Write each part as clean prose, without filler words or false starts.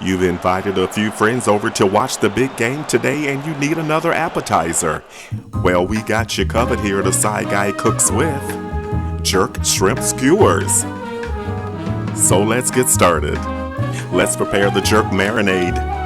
You've invited a few friends over to watch the big game today and you need another appetizer. Well, we got you covered here at The Side Guy Cooks with Jerk Shrimp Skewers. So let's get started. Let's prepare the jerk marinade.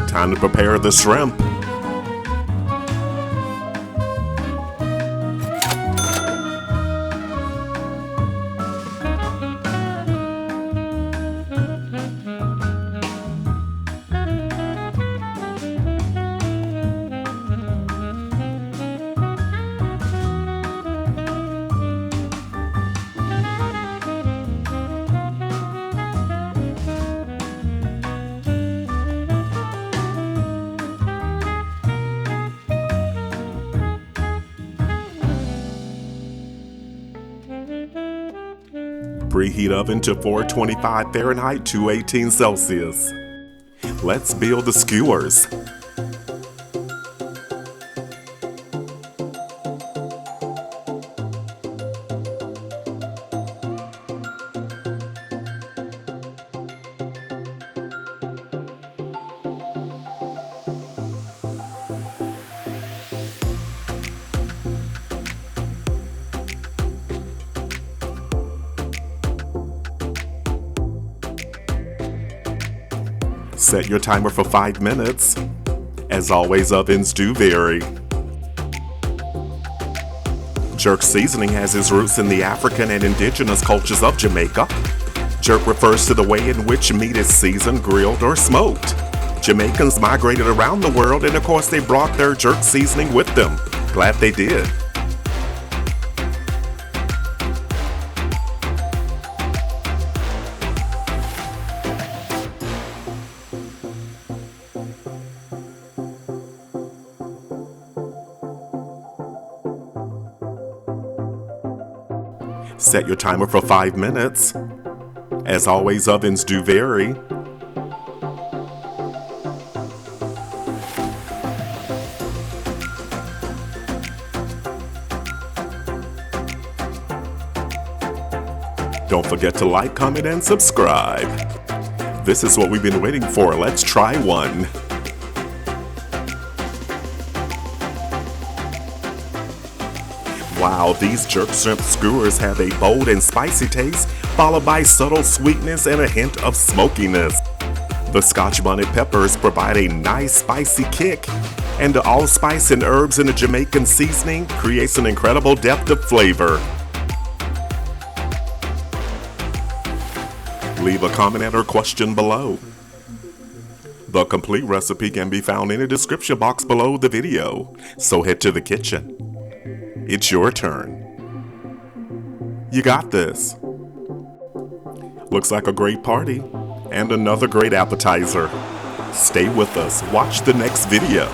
Time to prepare the shrimp. Preheat oven to 425 Fahrenheit, 218 Celsius. Let's build the skewers. Set your timer for 5 minutes. As always, ovens do vary. Jerk seasoning has its roots in the African and indigenous cultures of Jamaica. Jerk refers to the way in which meat is seasoned, grilled, or smoked. Jamaicans migrated around the world and of course they brought their jerk seasoning with them. Glad they did. Set your timer for 5 minutes. As always, ovens do vary. Don't forget to like, comment, and subscribe. This is what we've been waiting for. Let's try one. Wow, these jerk shrimp skewers have a bold and spicy taste, followed by subtle sweetness and a hint of smokiness. The Scotch Bonnet peppers provide a nice spicy kick, and the allspice and herbs in the Jamaican seasoning creates an incredible depth of flavor. Leave a comment or question below. The complete recipe can be found in the description box below the video, so head to the kitchen. It's your turn. You got this. Looks like a great party and another great appetizer. Stay with us, watch the next video.